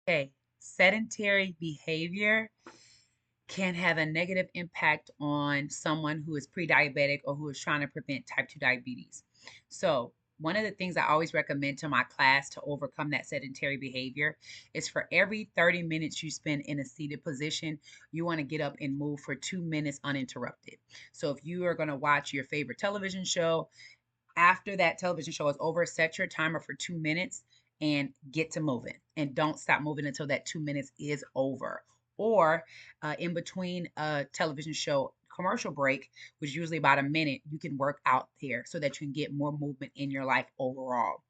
Okay, sedentary behavior can have a negative impact on someone who is pre-diabetic or who is trying to prevent type 2 diabetes. So, one of the things I always recommend to my class to overcome that sedentary behavior is for every 30 minutes you spend in a seated position, you want to get up and move for 2 minutes uninterrupted. So, if you are going to watch your favorite television show, after that television show is over, set your timer for 2 minutes and get to moving. And don't stop moving until that 2 minutes is over. Or in between a television show commercial break, which is usually about a minute, you can work out there so that you can get more movement in your life overall.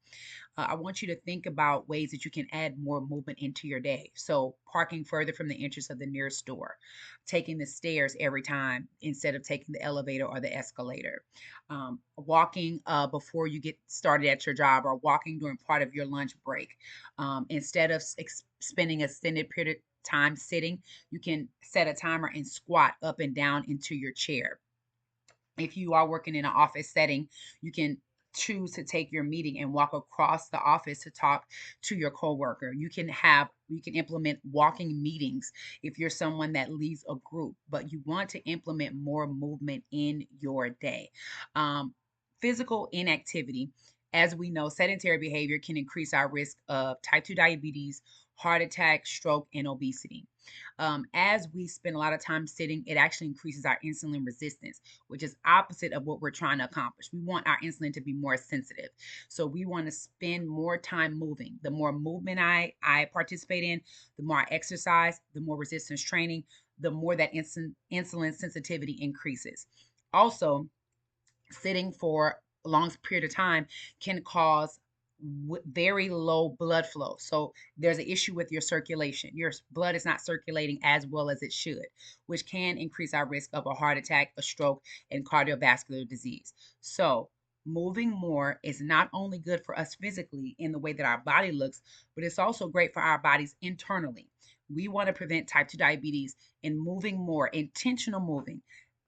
I want you to think about ways that you can add more movement into your day. So, parking further from the entrance of the nearest store, taking the stairs every time instead of taking the elevator or the escalator, walking before you get started at your job, or walking during part of your lunch break. Instead of spending a extended period of time sitting, you can set a timer and squat up and down into your chair. If you are working in an office setting, you can choose to take your meeting and walk across the office to talk to your coworker. You can implement walking meetings if you're someone that leads a group, but you want to implement more movement in your day. Um, Physical inactivity. As we know, sedentary behavior can increase our risk of type 2 diabetes, heart attack, stroke, and obesity. As we spend a lot of time sitting, it actually increases our insulin resistance, which is opposite of what we're trying to accomplish. We want our insulin to be more sensitive. So we want to spend more time moving. The more movement I participate in, the more I exercise, the more resistance training, the more that insulin sensitivity increases. Also, sitting for a long period of time can cause very low blood flow. So there's an issue with your circulation. Your blood is not circulating as well as it should, which can increase our risk of a heart attack, a stroke, and cardiovascular disease. So moving more is not only good for us physically in the way that our body looks, but it's also great for our bodies internally. We want to prevent type 2 diabetes in moving more, intentional moving,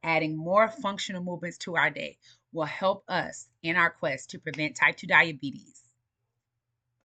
adding more functional movements to our day will help us in our quest to prevent type 2 diabetes.